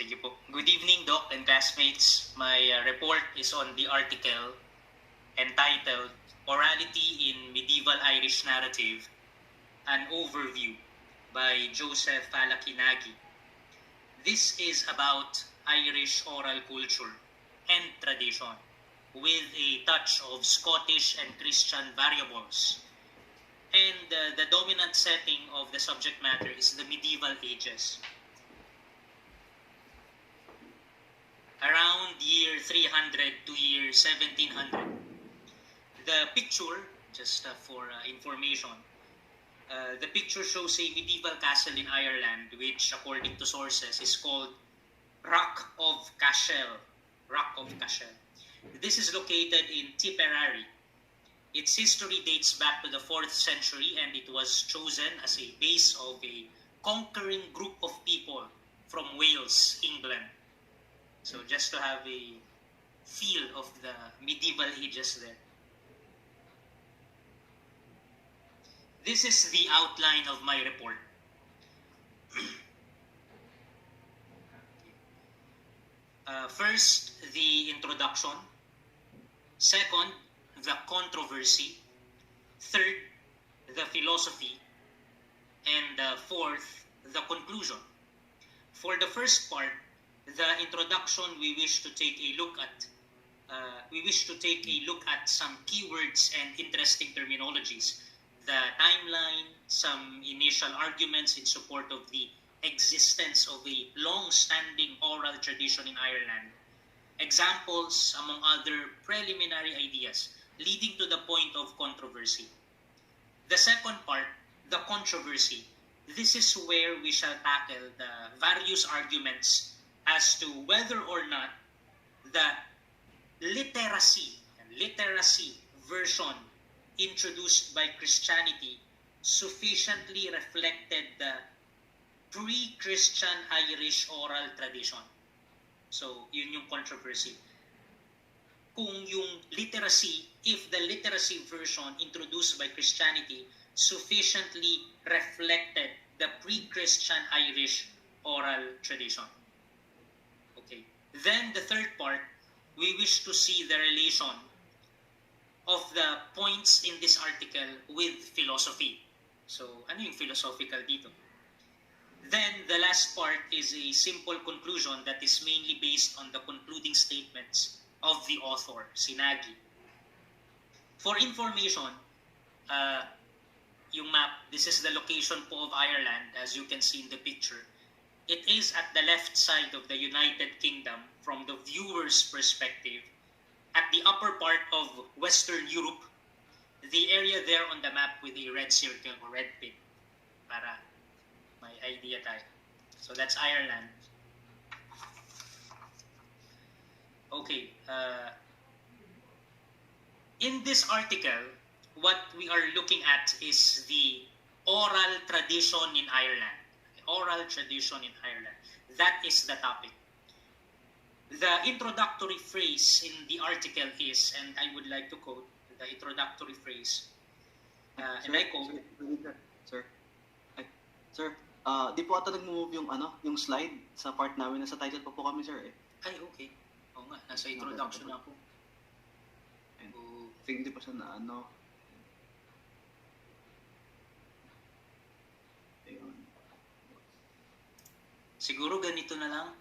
Sige po. Good evening, Doc and classmates. My report is on the article entitled Orality in Medieval Irish Narrative, an Overview by Joseph Falakinagi. This is about Irish oral culture and tradition with a touch of Scottish and Christian variables. And the dominant setting of the subject matter is the medieval ages. Around year 300 to year 1700. The picture, just for information, the picture shows a medieval castle in Ireland, which according to sources is called Rock of Cashel. Rock of Cashel. This is located in Tipperary. Its history dates back to the 4th century, and it was chosen as a base of a conquering group of people from Wales, England. So just to have a feel of the medieval ages there. This is the outline of my report. First, the introduction. Second, the controversy. Third, the philosophy. And fourth, the conclusion. For the first part, the introduction, we wish to take a look at some keywords and interesting terminologies, the timeline, some initial arguments in support of the existence of a long-standing oral tradition in Ireland, examples, among other preliminary ideas, leading to the point of controversy. The second part, the controversy. This is where we shall tackle the various arguments as to whether or not the literacy version introduced by Christianity sufficiently reflected the pre-Christian Irish oral tradition. So, yun yung controversy. Kung yung literacy, if the literacy version introduced by Christianity sufficiently reflected the pre-Christian Irish oral tradition. Okay. Then the third part, we wish to see the relation of the points in this article with philosophy. So, ano yung philosophical dito? Then the last part is a simple conclusion that is mainly based on the concluding statements of the author, Sinagi. For information, yung map, this is the location po of Ireland, as you can see in the picture. It is at the left side of the United Kingdom from the viewer's perspective. At the upper part of Western Europe, the area there on the map with a red circle or red pin, para may idea tayo. So that's Ireland. Okay. In this article, what we are looking at is the oral tradition in Ireland. Oral tradition in Ireland. That is the topic. The introductory phrase in the article is, and I would like to quote the introductory phrase, and I quote, Sir, di po ata nag-move yung slide sa part namin, nasa title pa po kami, sir eh. Ay, okay. Oo nga, nasa introduction na ako. Think di pa siya na Siguro ganito na lang.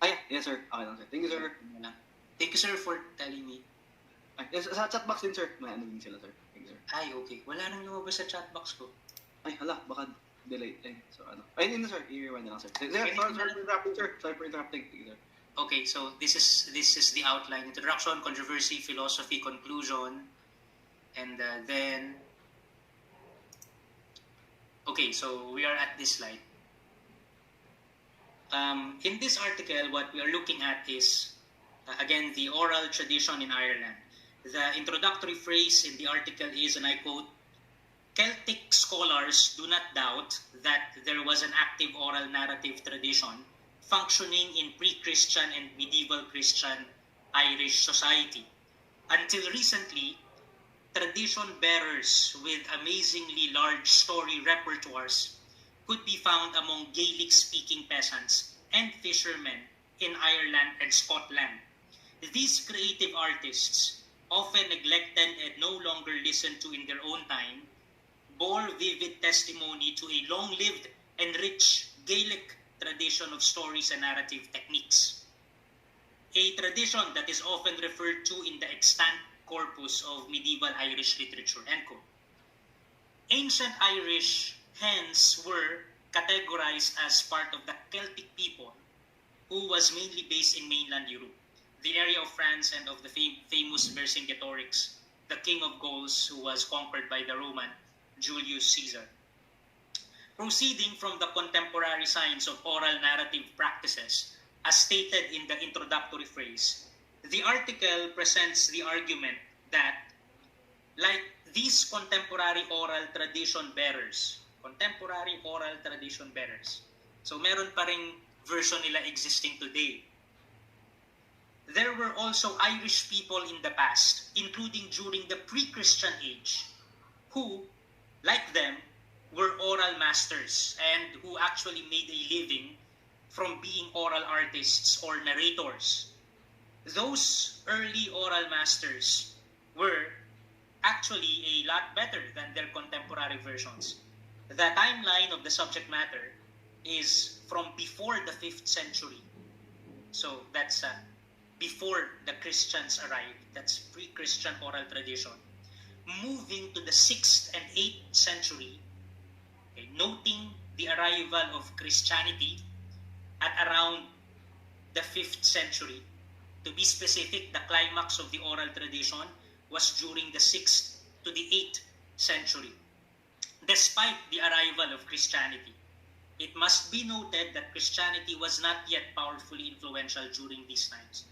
Ay, yes sir. Okay lang sir. Thank you sir. Thank you sir for telling me. Ay, yes, sa chat box din sir. May ano din sila sir. Thank you sir. Ay, okay. Wala nang lumabas sa chat box ko. Ay, hala, baka delay. Ay, so ano. Ay, hindi na sir. I-rewind na lang sir. Sorry for interrupting sir. Sorry for interrupting. Thank you sir. Okay, so this is the outline: introduction, controversy, philosophy, conclusion, and then. Okay, so we are at this slide. In this article, what we are looking at is, again, the oral tradition in Ireland. The introductory phrase in the article is, and I quote, Celtic scholars do not doubt that there was an active oral narrative tradition functioning in pre-Christian and medieval Christian Irish society. Until recently, tradition bearers with amazingly large story repertoires could be found among Gaelic-speaking peasants and fishermen in Ireland and Scotland. These creative artists, often neglected and no longer listened to in their own time, bore vivid testimony to a long-lived and rich Gaelic tradition of stories and narrative techniques. A tradition that is often referred to in the extant corpus of medieval Irish literature, end quote. Ancient Irish hence were categorized as part of the Celtic people who was mainly based in mainland Europe, the area of France and of the famous Vercingetorix, the king of Gauls who was conquered by the Roman Julius Caesar. Proceeding from the contemporary science of oral narrative practices, as stated in the introductory phrase, the article presents the argument that, like these contemporary oral tradition bearers, so meron pa ring version nila existing today. There were also Irish people in the past, including during the pre-Christian age, who, like them, were oral masters and who actually made a living from being oral artists or narrators. Those early oral masters were actually a lot better than their contemporary versions. The timeline of the subject matter is from before the 5th century. So that's before the Christians arrived. That's pre-Christian oral tradition. Moving to the 6th and 8th century, okay, noting the arrival of Christianity at around the 5th century. To be specific, the climax of the oral tradition was during the 6th to the 8th century. Despite the arrival of Christianity, it must be noted that Christianity was not yet powerfully influential during these times.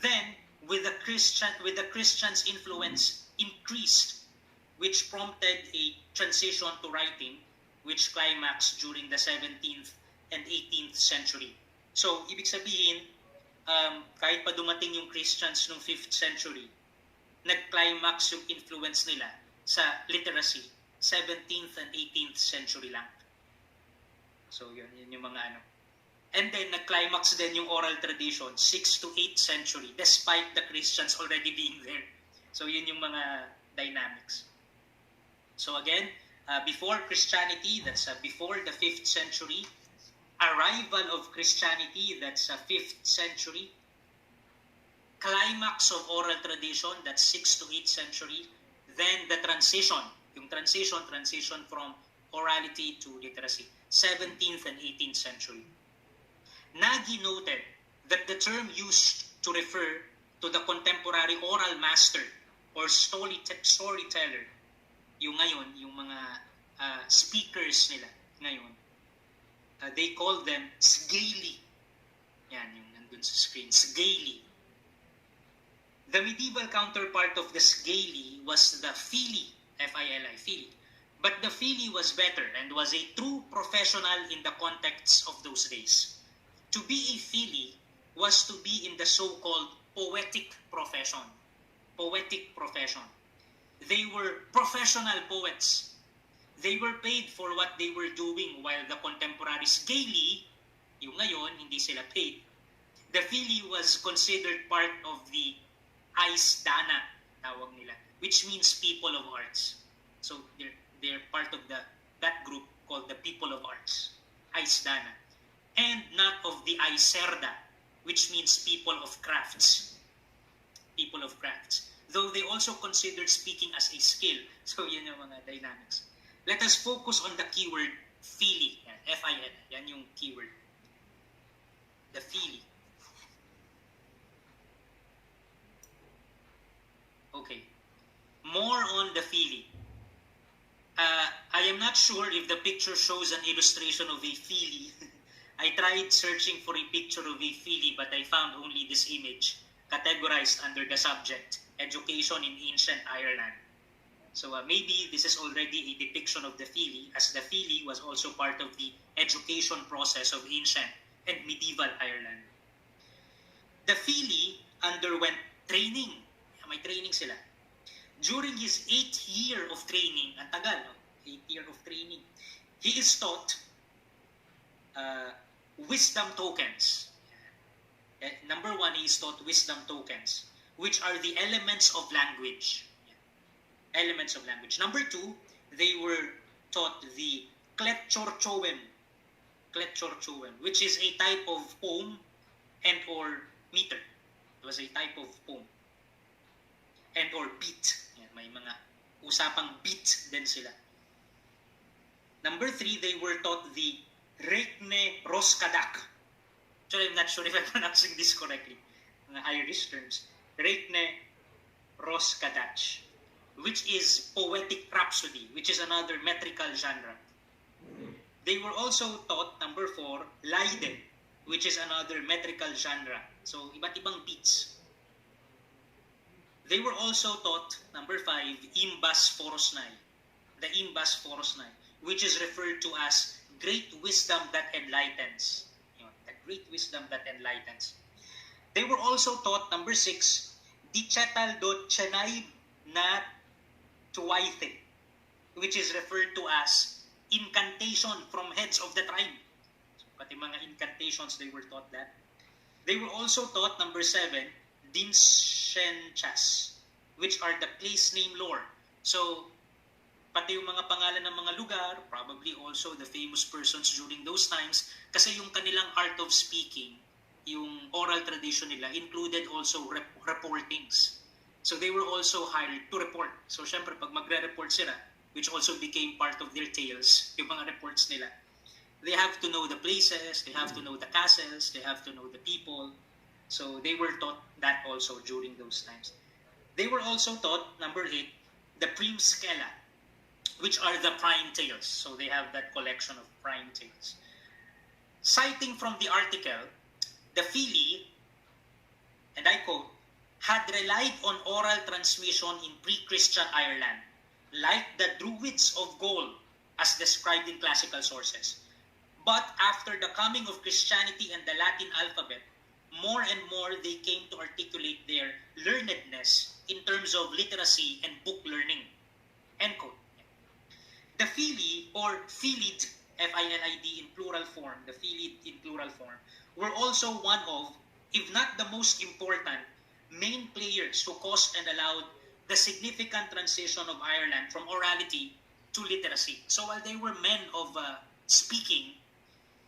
Then, with the Christians' influence increased, which prompted a transition to writing, which climaxed during the 17th and 18th century. So, ibig sabihin, kahit pa dumating yung Christians noong 5th century, nag-climax yung influence nila sa literacy, 17th and 18th century lang. So, yun yung mga ano. And then, nag-climax din yung oral tradition, 6th to 8th century, despite the Christians already being there. So, yun yung mga dynamics. So, again, before Christianity, that's before the 5th century. Arrival of Christianity, that's 5th century. Climax of oral tradition, that's 6th to 8th century. Then the transition, yung transition from orality to literacy, 17th and 18th century. Nagy noted that the term used to refer to the contemporary oral master or storyteller, yung ngayon, yung mga speakers nila ngayon, they call them sgaili. Yan, yung nandun sa screen, sgaili. The medieval counterpart of the sgaili was the Phili, F-I-L-I, Phili. But the Phili was better and was a true professional in the context of those days. To be a Phili was to be in the so-called poetic profession. Poetic profession. They were professional poets. They were paid for what they were doing, while the contemporary sgaili, yung ngayon, hindi sila paid. The Phili was considered part of the Aisdana, tawag nila, which means people of arts. So they're part of that group called the people of arts, Aisdana, and not of the Aiserda, which means people of crafts. People of crafts. Though they also considered speaking as a skill. So yun yung mga dynamics. Let us focus on the keyword Phili. F-I-L. Yan yung keyword. The Phili. Okay. More on the Phili. I am not sure if the picture shows an illustration of a Phili. I tried searching for a picture of a Phili, but I found only this image, categorized under the subject, Education in Ancient Ireland. So maybe this is already a depiction of the Phili, as the Phili was also part of the education process of ancient and medieval Ireland. The Phili underwent training. May training sila. During his 8th year of training, ang tagal, no? 8th year of training, he is taught wisdom tokens. is taught wisdom tokens, which are the elements of language. Elements of language. Number 2, they were taught the kletchorchoem, which is a type of poem and or meter. It was a type of poem and or beat. Yan, may mga usapang beat din sila. Number 3, they were taught the Reikne Roskadak. So I'm not sure if I'm pronouncing this correctly. Mga Irish terms. Reikne Roskadak, which is poetic rhapsody, which is another metrical genre. They were also taught, number 4, Laide, which is another metrical genre. So, iba't ibang beats. They were also taught, number 5, Imbas Forosnai, the Imbas Forosnai, which is referred to as great wisdom that enlightens. The great wisdom that enlightens. They were also taught, number 6, Dichetal do Chenay na Tuwaithe, which is referred to as incantation from heads of the tribe. So, pati mga incantations, they were taught that. They were also taught, number 7, Dinshenchas, which are the place name lore. So, pati yung mga pangalan ng mga lugar, probably also the famous persons during those times, kasi yung kanilang art of speaking, yung oral tradition nila, included also reportings. So they were also hired to report. So syempre, pag magre-report sila, which also became part of their tales, yung mga reports nila, they have to know the places, they have to know the castles, they have to know the people. So they were taught that also during those times. They were also taught, number 8, the Primskela, which are the prime tales. So they have that collection of prime tales. Citing from the article, the Phili, and I quote, had relied on oral transmission in pre-Christian Ireland, like the Druids of Gaul, as described in classical sources. But after the coming of Christianity and the Latin alphabet, more and more they came to articulate their learnedness in terms of literacy and book learning. End quote. The Phili, or Philid, F-I-L-I-D in plural form, the Philid in plural form, were also one of, if not the most important, main players who caused and allowed the significant transition of Ireland from orality to literacy. So while they were men of speaking,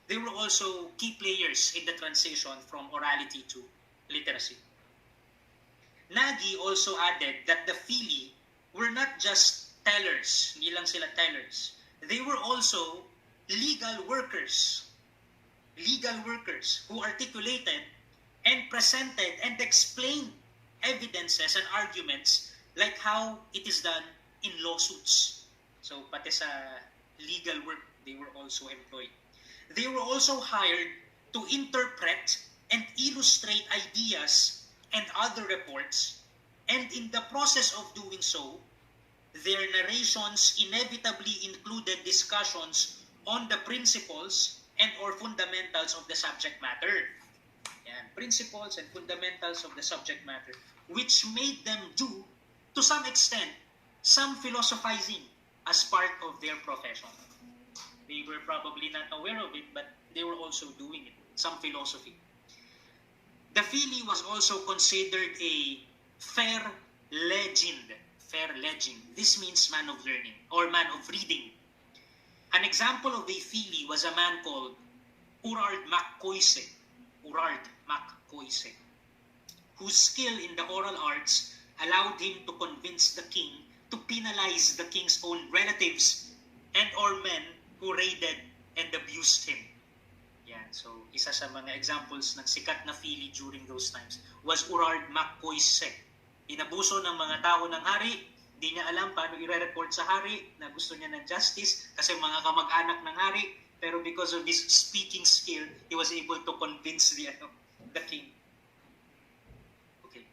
they were also key players in the transition from orality to literacy. Nagy also added that the Phili were not just tellers, hindi lang sila tellers. They were also legal workers who articulated and presented and explained evidences and arguments like how it is done in lawsuits. So pati sa legal work, they were also employed. They were also hired to interpret and illustrate ideas and other reports, and in the process of doing so, their narrations inevitably included discussions on the principles and or fundamentals of the subject matter. Yan, principles and fundamentals of the subject matter, which made them do, to some extent, some philosophizing as part of their profession. They were probably not aware of it, but they were also doing it, some philosophy. The Phili was also considered a fair legend. Fair legend. This means man of learning or man of reading. An example of a Phili was a man called Urard MacCoise, whose skill in the oral arts allowed him to convince the king to penalize the king's own relatives and or men who raided and abused him. Yan. So, isa sa mga examples ng sikat na Phili during those times was Urard MacCoise. Inabuso ng mga tao ng hari, di niya alam paano i-report sa hari na gusto niya ng justice kasi mga kamag-anak ng hari, pero because of his speaking skill, he was able to convince the king. Okay.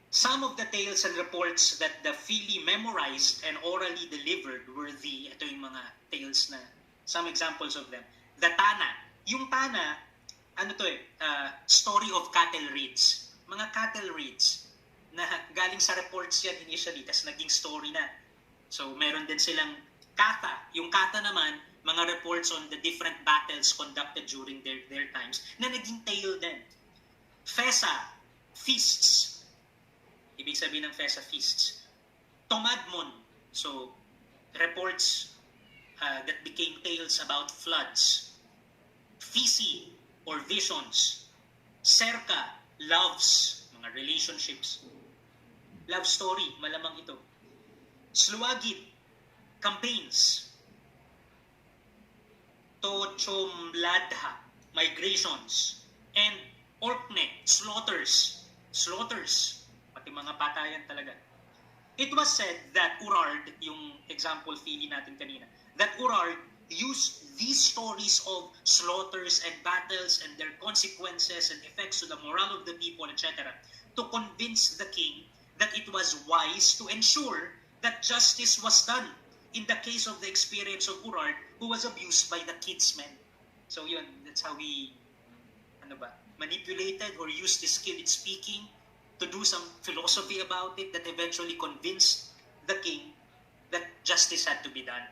Some of the tales and reports that the Phili memorized and orally delivered were ito yung mga tales na, some examples of them. The Tana. Yung Tana, story of cattle raids. Mga cattle raids na galing sa reports yan initially, tas naging story na. So, meron din silang kata. Yung kata naman, mga reports on the different battles conducted during their times na naging tale din. Fesa, feasts. Ibig sabihin ng Fesa, feasts. Tomadmon, so reports that became tales about floods. Fisi, or visions. Serka, loves, mga relationships. Love story, malamang ito. Sluagid, campaigns. Tochomladha, migrations. And Orkne, slaughters. Slaughters, pati mga patayan talaga. It was said that Urard, yung example Phili natin kanina, that Urard used these stories of slaughters and battles and their consequences and effects to the morale of the people, etc., to convince the king that it was wise to ensure that justice was done in the case of the experience of Urard, who was abused by the kinsmen. So yun, that's how we manipulated or used this skill in speaking to do some philosophy about it that eventually convinced the king that justice had to be done.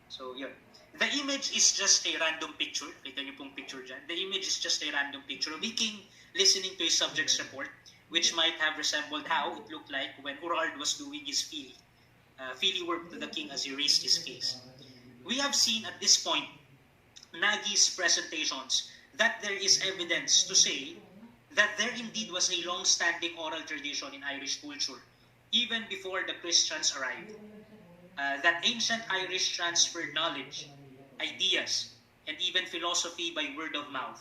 So yun. The image is just a random picture. Kita niyo pong picture dyan. The image is just a random picture of the king listening to his subject's report, which might have resembled how it looked like when Urard was doing his Phili. Phili work to the king as he raised his case. We have seen at this point Nagi's presentations that there is evidence to say that there indeed was a long-standing oral tradition in Irish culture, even before the Christians arrived. That ancient Irish transferred knowledge, ideas, and even philosophy by word of mouth,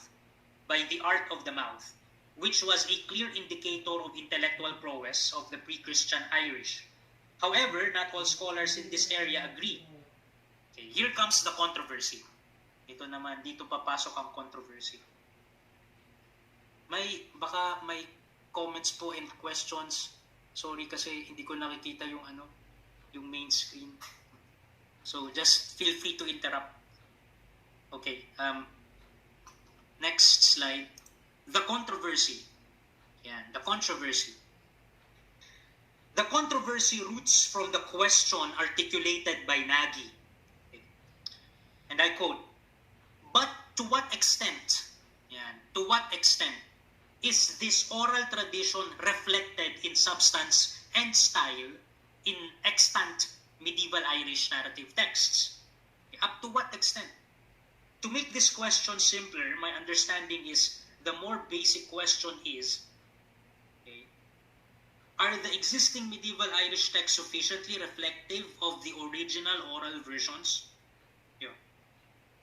by the art of the mouth, which was a clear indicator of intellectual prowess of the pre-Christian Irish. However, not all scholars in this area agree. Okay, here comes the controversy. Ito naman, dito papasok ang controversy. Baka may comments po and questions. Sorry kasi hindi ko nakikita yung yung main screen. So just feel free to interrupt. Okay, next slide. The controversy. Yan, the controversy. The controversy roots from the question articulated by Nagy. Okay. And I quote, "But to what extent, to what extent is this oral tradition reflected in substance and style in extant medieval Irish narrative texts?" Okay, up to what extent? To make this question simpler, my understanding is the more basic question is, okay, are the existing medieval Irish texts sufficiently reflective of the original oral versions?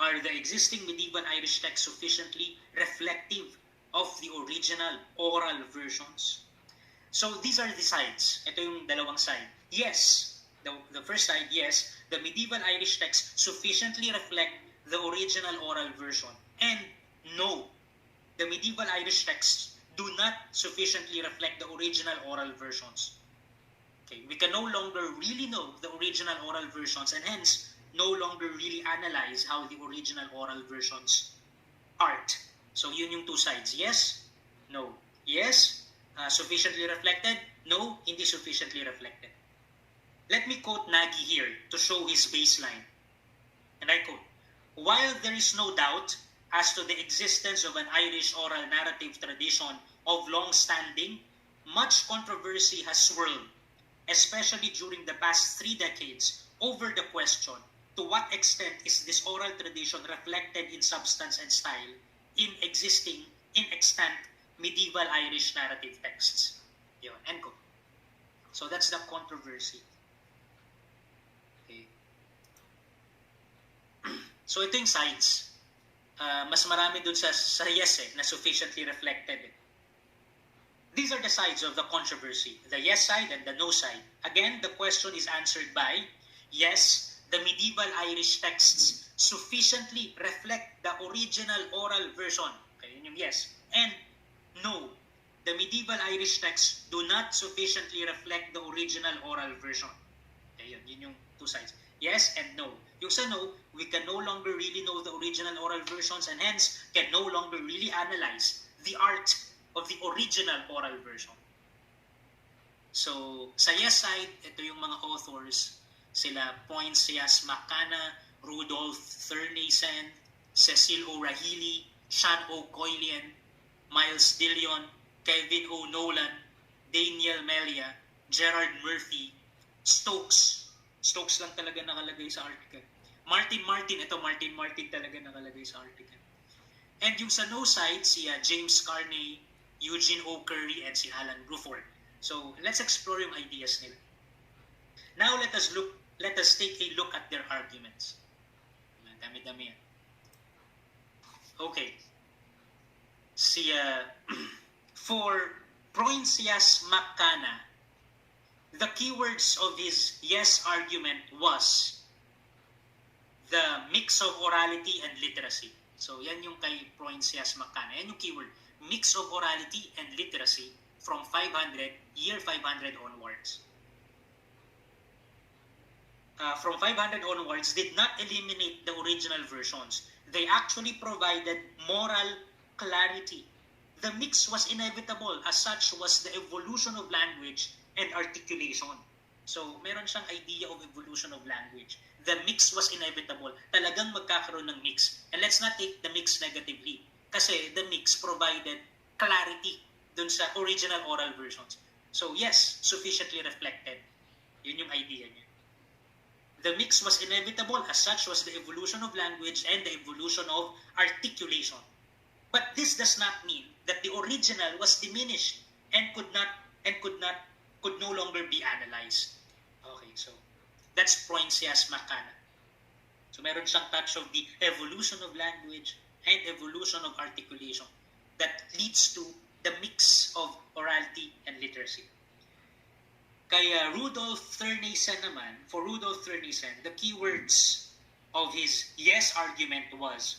Are the existing medieval Irish texts sufficiently reflective of the original oral versions? So these are the sides. Ito yung dalawang side. Yes, the first side, yes, the medieval Irish texts sufficiently reflect the original oral version. And no, the medieval Irish texts do not sufficiently reflect the original oral versions. Okay, we can no longer really know the original oral versions and hence no longer really analyze how the original oral versions art. So yun yung two sides. Yes, no. Yes, sufficiently reflected. No, hindi sufficiently reflected. Let me quote Nagy here to show his baseline. And I quote, "While there is no doubt as to the existence of an Irish oral narrative tradition of long standing, much controversy has swirled, especially during the past 3 decades, over the question, to what extent is this oral tradition reflected in substance and style in extant medieval Irish narrative texts?" Yun, end ko. So that's the controversy. Okay. So ito yung sides. Mas marami dun sa yes na sufficiently reflected. These are the sides of the controversy. The yes side and the no side. Again, the question is answered by yes, the medieval Irish texts sufficiently reflect the original oral version. Okay, yun yung yes. And no, the medieval Irish texts do not sufficiently reflect the original oral version. Okay, yun yung two sides. Yes and no. Yung sa no, we can no longer really know the original oral versions and hence can no longer really analyze the art of the original oral version. So, sa yes side, ito yung mga authors. Sila Poincias Macana, Rudolph Thurnason, Cecil O'Rahilly, Sean O'Coilian, Miles Dillon, Kevin O. Nolan, Daniel Melia, Gerard Murphy, Stokes. Stokes lang talaga nakalagay sa article. Martin Martin talaga nakalagay sa article. And yung sa no side, si James Carney, Eugene O. Curry, and si Alan Bruford. So, let's explore yung ideas nila. Now, let us take a look at their arguments. Dami-dami yan. Okay. For Proincias Macana, the keywords of his yes argument was the mix of orality and literacy. So, yan yung kay Proincias Macana. Yan yung keyword. Mix of orality and literacy from 500, year 500 onwards. From 500 onwards did not eliminate the original versions. They actually provided moral clarity. The mix was inevitable, as such was the evolution of language and articulation. So, meron siyang idea of evolution of language. The mix was inevitable. Talagang magkakaroon ng mix. And let's not take the mix negatively. Kasi the mix provided clarity dun sa original oral versions. So, yes, sufficiently reflected. Yun yung idea niya. The mix was inevitable, as such was the evolution of language and the evolution of articulation. But this does not mean that the original was diminished and could no longer be analyzed. Okay, so that's Proincias Macana. So meron siyang touch of the evolution of language and evolution of articulation that leads to the mix of orality and literacy. Kaya Rudolph Thurnason naman, for Rudolph Thurnason, the keywords of his yes argument was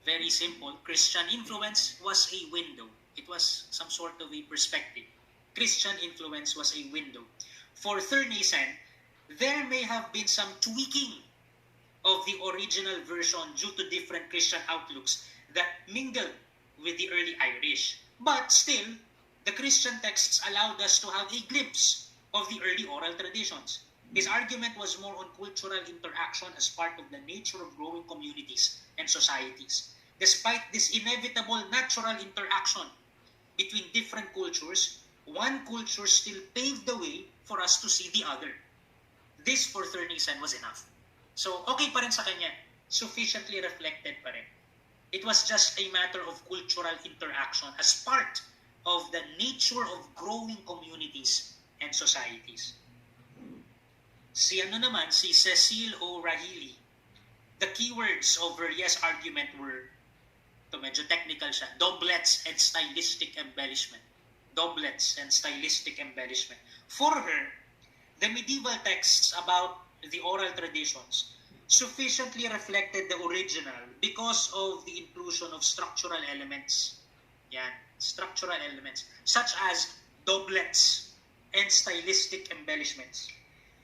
very simple. Christian influence was a window. It was some sort of a perspective. Christian influence was a window. For Thurnason, there may have been some tweaking of the original version due to different Christian outlooks that mingled with the early Irish. But still, the Christian texts allowed us to have a glimpse of the early oral traditions. His argument was more on cultural interaction as part of the nature of growing communities and societies. Despite this inevitable natural interaction between different cultures, one culture still paved the way for us to see the other. This for Thurnason was enough. So, okay pa rin sa kanya. Sufficiently reflected pa rin. It was just a matter of cultural interaction as part of the nature of growing communities and societies. Si Cecil O'Rahilly, the keywords of her yes argument were, ito medyo technical siya, doublets and stylistic embellishment. Doublets and stylistic embellishment. For her, the medieval texts about the oral traditions sufficiently reflected the original because of the inclusion of structural elements. Yan, structural elements, such as doublets and stylistic embellishments,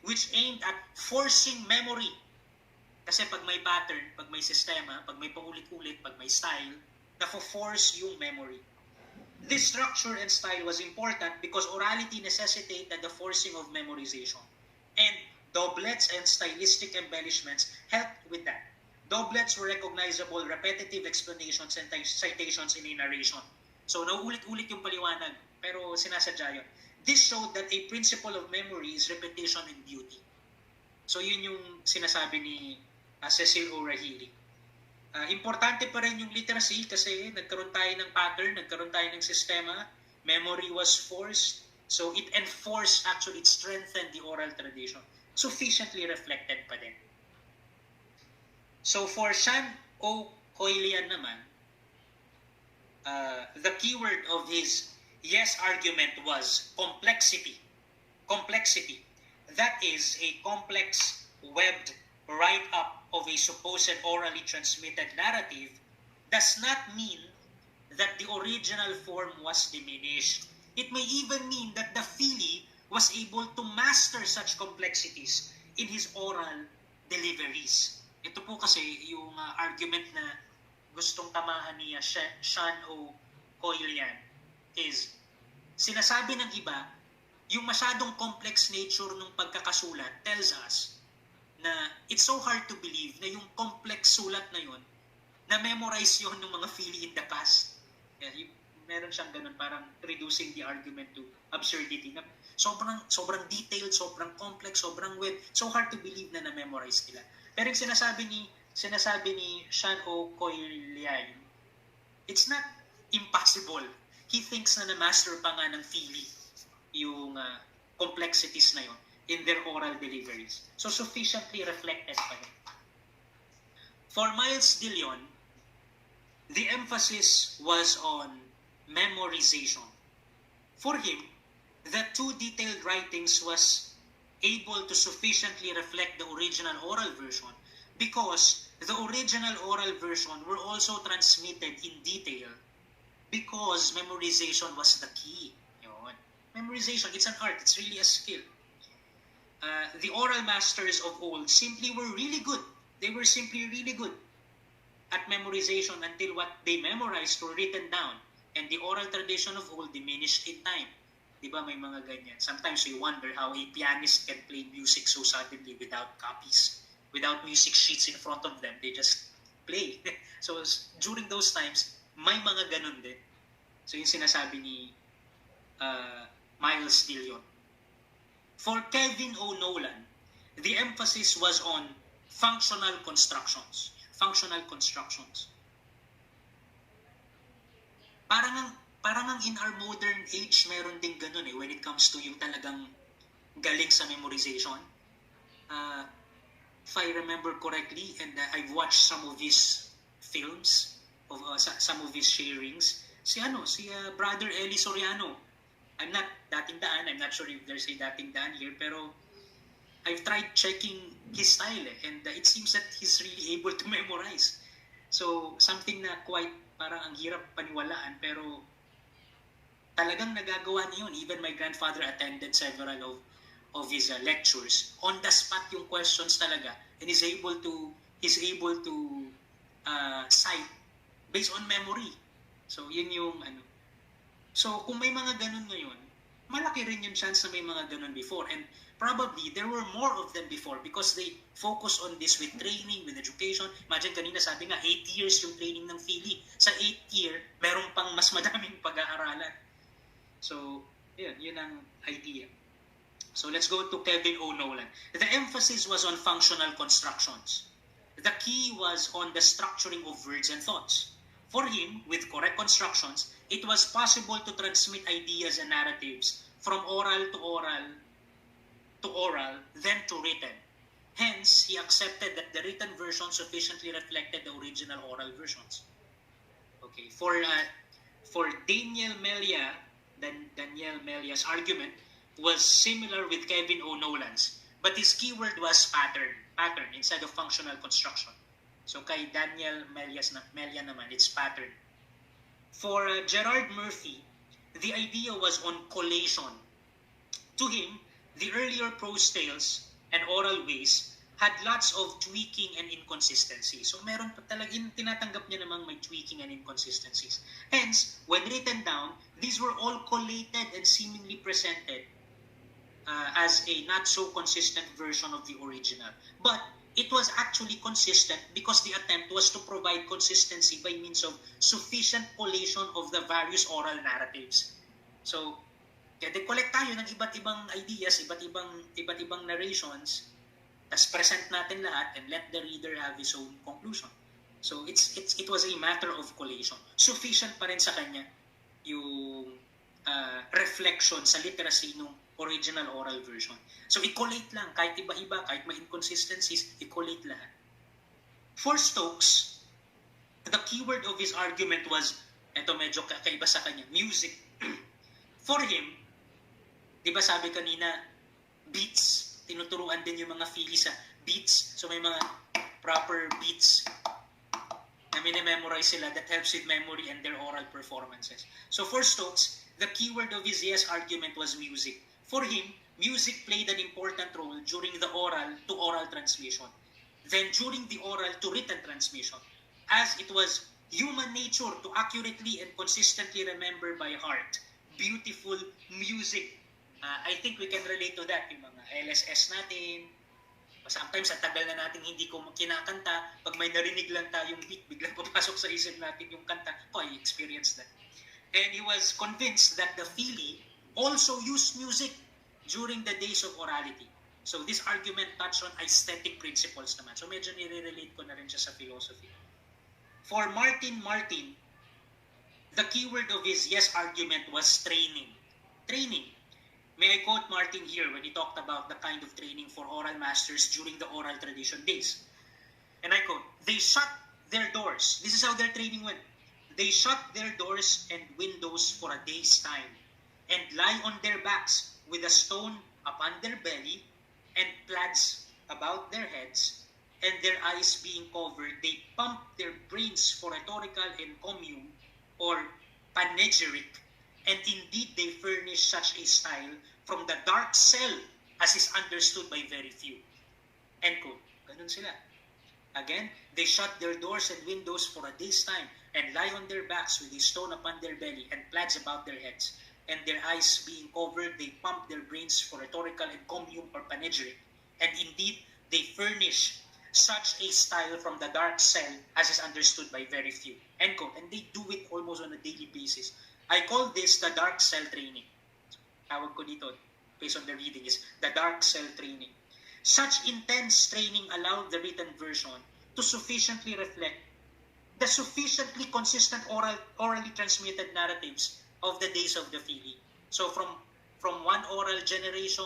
which aimed at forcing memory. Kasi pag may pattern, pag may sistema, pag may paulit-ulit, pag may style, nafo-force yung memory. This structure and style was important because orality necessitated the forcing of memorization. And doublets and stylistic embellishments helped with that. Doublets were recognizable, repetitive explanations and citations in a narration. So, nauulit-ulit yung paliwanag, pero sinasadya yun. This showed that a principle of memory is repetition and beauty. So, yun yung sinasabi ni Cecil O'Rahilly. Importante pa rin yung literacy kasi nagkaroon tayo ng pattern, nagkaroon tayo ng sistema, memory was forced, so it enforced, actually it strengthened the oral tradition. Sufficiently reflected pa din. So for Sean O'Coilian naman, the keyword of his yes argument was complexity. Complexity. That is a complex, webbed write-up of a supposed orally transmitted narrative does not mean that the original form was diminished. It may even mean that the Philo was able to master such complexities in his oral deliveries. Ito po kasi yung argument na gustong tamahan niya Sean O'Coilian is sinasabi ng iba yung masyadong complex nature ng pagkakasulat tells us na it's so hard to believe na yung complex sulat na yun, na-memorize yun ng mga Philly in the past. Meron siyang ganun, parang reducing the argument to absurdity. Na sobrang detailed, sobrang complex, sobrang weird. So hard to believe na na-memorize nila. Pero yung sinasabi ni Sean O'Coilian, it's not impossible. He thinks na na-master pa nga ng Philly yung complexities na yun in their oral deliveries. So sufficiently reflected pa rin. For Miles de Leon, the emphasis was on memorization. For him, the two detailed writings was able to sufficiently reflect the original oral version because the original oral version were also transmitted in detail because memorization was the key. Yun. Memorization, it's an art, it's really a skill. The oral masters of old simply were really good. They were simply really good at memorization until what they memorized were written down. And the oral tradition of old diminished in time. Diba may mga ganyan? Sometimes we wonder how a pianist can play music so suddenly without copies, without music sheets in front of them. They just play. So during those times, may mga ganun din. So yung sinasabi ni Miles de Leon. For Kevin O. Nolan, the emphasis was on functional constructions. Functional constructions. Parang ang in our modern age, meron din ganun when it comes to yung talagang galing sa memorization. If I remember correctly, and I've watched some of his films, of some of his sharings, si Brother Eli Soriano. I'm not dating daan, I'm not sure if there's a dating daan here, pero I've tried checking his style and it seems that he's really able to memorize. So, something na quite parang ang hirap paniwalaan, pero talagang nagagawa niya yun. Even my grandfather attended several of his lectures. On the spot yung questions talaga, and he's able to cite based on memory. So, yun yung So, kung may mga ganun ngayon, malaki rin yung chance na may mga ganun before. And probably, there were more of them before because they focus on this with training, with education. Imagine kanina sabi nga, 8 years yung training ng Philly. Sa 8th year, meron pang mas madaming pag-aaralan. So, yun ang idea. So, let's go to Kevin O. Nolan. The emphasis was on functional constructions. The key was on the structuring of words and thoughts. For him, with correct constructions, it was possible to transmit ideas and narratives from oral to oral, then to written. Hence, he accepted that the written version sufficiently reflected the original oral versions. Okay, for Daniel Melia's argument was similar with Kevin O. Nolan's, but his keyword was pattern instead of functional construction. So kay Daniel Melia naman, it's pattern. For Gerard Murphy, the idea was on collation. To him, the earlier prose tales and oral ways had lots of tweaking and inconsistency. So meron pa talagang tinatanggap niya namang may tweaking and inconsistencies. Hence, when written down, these were all collated and seemingly presented as a not so consistent version of the original. But it was actually consistent because the attempt was to provide consistency by means of sufficient collation of the various oral narratives. So, collect tayo ng iba't ibang ideas, iba't ibang narrations, tas present natin lahat and let the reader have his own conclusion. So, it was a matter of collation. Sufficient pa rin sa kanya yung reflection sa literacy ng original oral version. So, i-collate lang. Kahit iba-iba, kahit may inconsistencies, i-collate lahat. For Stokes, the keyword of his argument was, eto medyo kakaiba sa kanya, music. For him, di ba sabi kanina, beats, tinuturuan din yung mga Philly sa beats. So, may mga proper beats na minimemorize sila that helps with memory and their oral performances. So, for Stokes, the keyword of his yes argument was music. For him, music played an important role during the oral to oral transmission, then during the oral to written transmission, as it was human nature to accurately and consistently remember by heart beautiful music. I think we can relate to that, yung mga LSS natin, Sometimes, ang tagal na natin hindi ko kinakanta, pag may narinig lang tayong beat, biglang papasok sa isip natin yung kanta. I experienced that. And he was convinced that the Phili also used music during the days of orality. So this argument touched on aesthetic principles naman. So medyo nire-relate ko na rin siya sa philosophy. For Martin, the keyword of his yes argument was training. Training. May I quote Martin here when he talked about the kind of training for oral masters during the oral tradition days. And I quote, they shut their doors. This is how their training went. They shut their doors and windows for a day's time and lie on their backs with a stone upon their belly and plaids about their heads, and their eyes being covered, they pump their brains for rhetorical encomium or panegyric, and indeed they furnish such a style from the dark cell as is understood by very few. End quote. Ganun sila. Again, they shut their doors and windows for a day's time and lie on their backs with a stone upon their belly and plaids about their heads, and their eyes being covered, they pump their brains for rhetorical encomium or panegyric, and indeed they furnish such a style from the dark cell as is understood by very few. End quote. And they do it almost on a daily basis. I call this the dark cell training. Tawag ko dito, based on the reading, is the dark cell training. Such intense training allowed the written version to sufficiently reflect the sufficiently consistent orally transmitted narratives of the days of the Phili. So from one oral generation,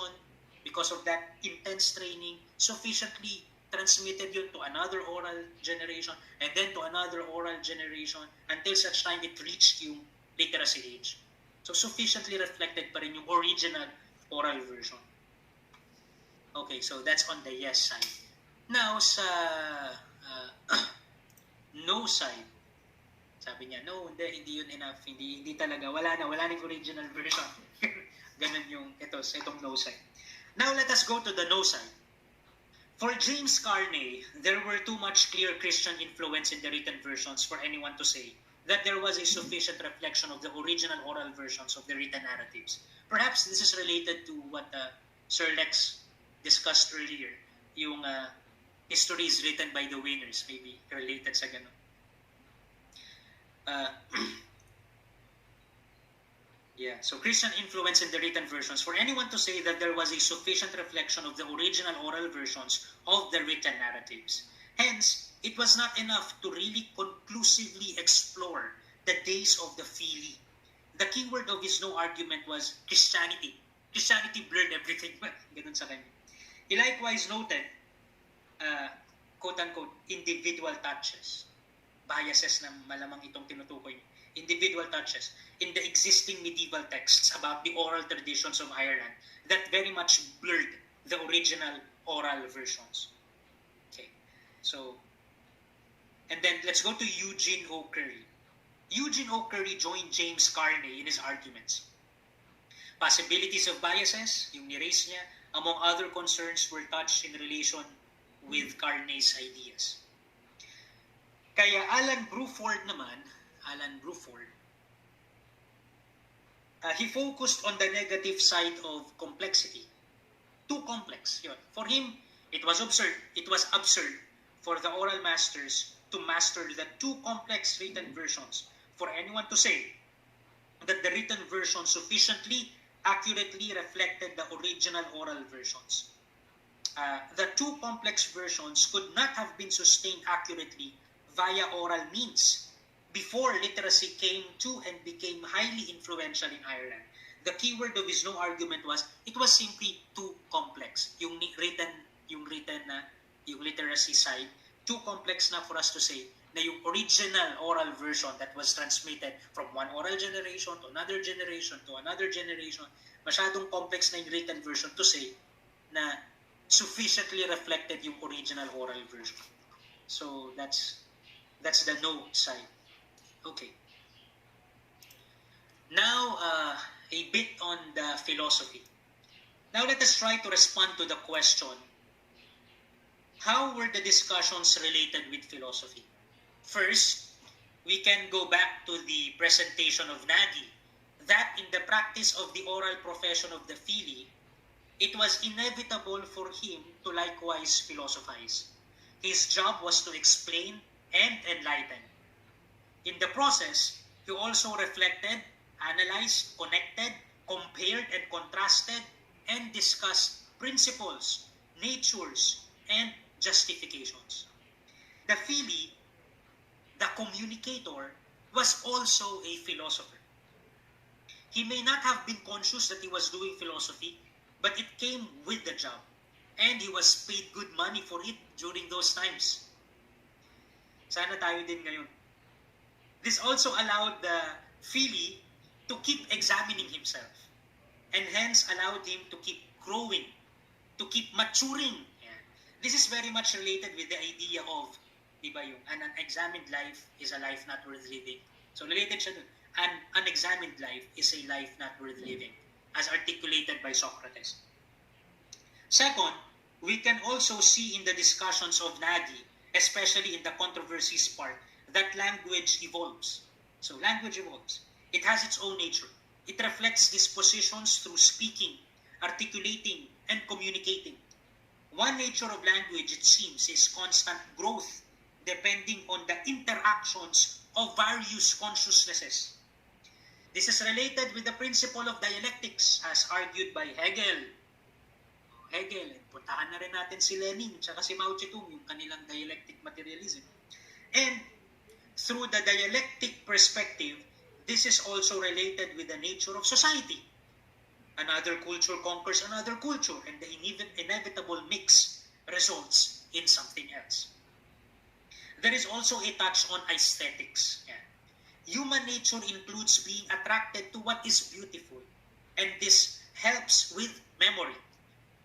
because of that intense training, sufficiently transmitted yun to another oral generation, and then to another oral generation, until such time it reached yung literacy age. So sufficiently reflected pa rin yung original oral version. Okay, so that's on the yes side. Now, sa no side, sabi niya, no, hindi yun enough, hindi talaga, wala na yung original version. Ganun yung itong no side. Now, let us go to the no side. For James Carney, there were too much clear Christian influence in the written versions for anyone to say that there was a sufficient reflection of the original oral versions of the written narratives. Perhaps this is related to what Sir Lex discussed earlier, yung histories written by the winners, maybe related sa ganun. So Christian influence in the written versions. For anyone to say that there was a sufficient reflection of the original oral versions of the written narratives. Hence, it was not enough to really conclusively explore the days of the Phili. The keyword of his no argument was Christianity. Christianity blurred everything. Ganun sa kanya. He likewise noted, quote-unquote, individual touches. Biases na malamang itong tinutukoy. Individual touches in the existing medieval texts about the oral traditions of Ireland that very much blurred the original oral versions. Okay, so, and then let's go to Eugene O. Curry. Eugene O. Curry joined James Carney in his arguments. Possibilities of biases, yung ni-raise niya, among other concerns, were touched in relation with Carney's ideas. Kaya Alan Bruford, he focused on the negative side of complexity. Too complex. Yun. For him, it was absurd for the oral masters to master the too complex written versions. For anyone to say that the written version sufficiently accurately reflected the original oral versions. The too complex versions could not have been sustained accurately via oral means before literacy came to and became highly influential in Ireland. The keyword of his no argument was, it was simply too complex. Yung literacy side, too complex na for us to say na yung original oral version that was transmitted from one oral generation to another generation to another generation, masyadong complex na yung written version to say na sufficiently reflected yung original oral version. So that's the no side. Okay. Now, a bit on the philosophy. Now let us try to respond to the question, how were the discussions related with philosophy? First, we can go back to the presentation of Nagy, that in the practice of the oral profession of the Phili, it was inevitable for him to likewise philosophize. His job was to explain and enlighten. In the process, he also reflected, analyzed, connected, compared and contrasted, and discussed principles, natures, and justifications. The Phili, the communicator, was also a philosopher. He may not have been conscious that he was doing philosophy, but it came with the job. And he was paid good money for it during those times. Sana tayo din ngayon. This also allowed the Phili to keep examining himself, and hence allowed him to keep growing, to keep maturing. Yeah. This is very much related with the idea of, di ba, yung an unexamined life is a life not worth living. So related siya dun. An unexamined life is a life not worth living, as articulated by Socrates. Second, we can also see in the discussions of Nagy, especially in the controversies part, that language evolves. So language evolves. It has its own nature. It reflects dispositions through speaking, articulating, and communicating. One nature of language, it seems, is constant growth, depending on the interactions of various consciousnesses. This is related with the principle of dialectics as argued by Hegel. Hegel, puntahan na rin natin si Lenin tsaka si Mao Zedong, yung kanilang dialectic materialism. And through the dialectic perspective, this is also related with the nature of society. Another culture conquers another culture, and the inevitable mix results in something else. There is also a touch on aesthetics. Yeah. Human nature includes being attracted to what is beautiful, and this helps with memory.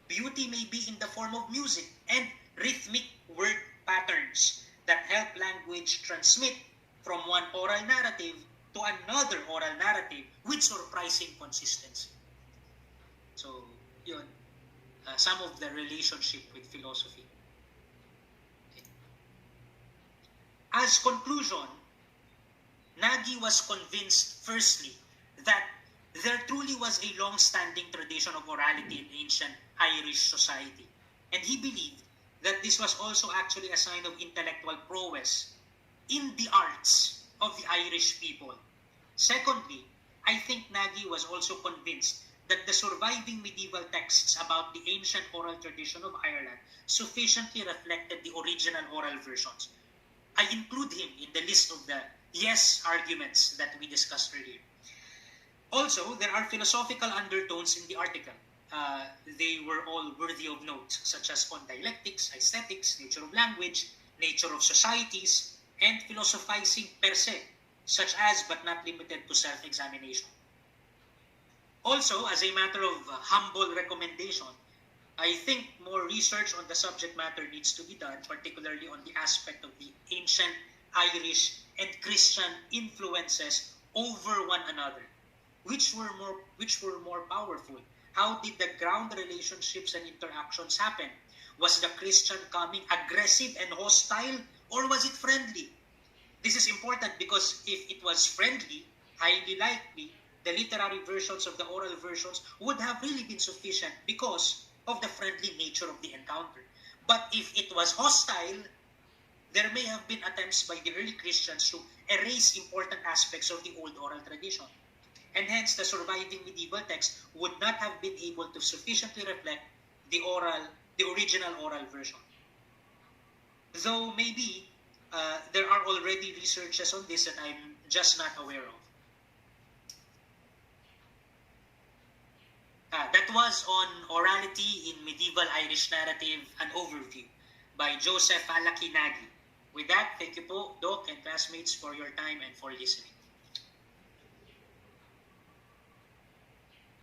Beauty may be in the form of music and rhythmic word patterns that help language transmit from one oral narrative to another oral narrative with surprising consistency. So, yun, some of the relationship with philosophy. Okay. As conclusion, Nagy was convinced, firstly, that there truly was a long-standing tradition of orality in ancient Irish society. And he believed that this was also actually a sign of intellectual prowess in the arts of the Irish people. Secondly, I think Nagy was also convinced that the surviving medieval texts about the ancient oral tradition of Ireland sufficiently reflected the original oral versions. I include him in the list of the yes arguments that we discussed earlier. Also, there are philosophical undertones in the article. They were all worthy of note, such as on dialectics, aesthetics, nature of language, nature of societies, and philosophizing per se, such as but not limited to self-examination. Also, as a matter of humble recommendation, I think more research on the subject matter needs to be done, particularly on the aspect of the ancient Irish and Christian influences over one another. Which were more powerful? How did the ground relationships and interactions happen? Was the Christian coming aggressive and hostile, or was it friendly? This is important because if it was friendly, highly likely, the literary versions of the oral versions would have really been sufficient because of the friendly nature of the encounter. But if it was hostile, there may have been attempts by the early Christians to erase important aspects of the old oral tradition. And hence, the surviving medieval text would not have been able to sufficiently reflect the original oral version. Though maybe there are already researches on this that I'm just not aware of. That was on Orality in Medieval Irish Narrative, an overview by Joseph Alaki Nagy. With that, thank you po, Doc and classmates, for your time and for listening.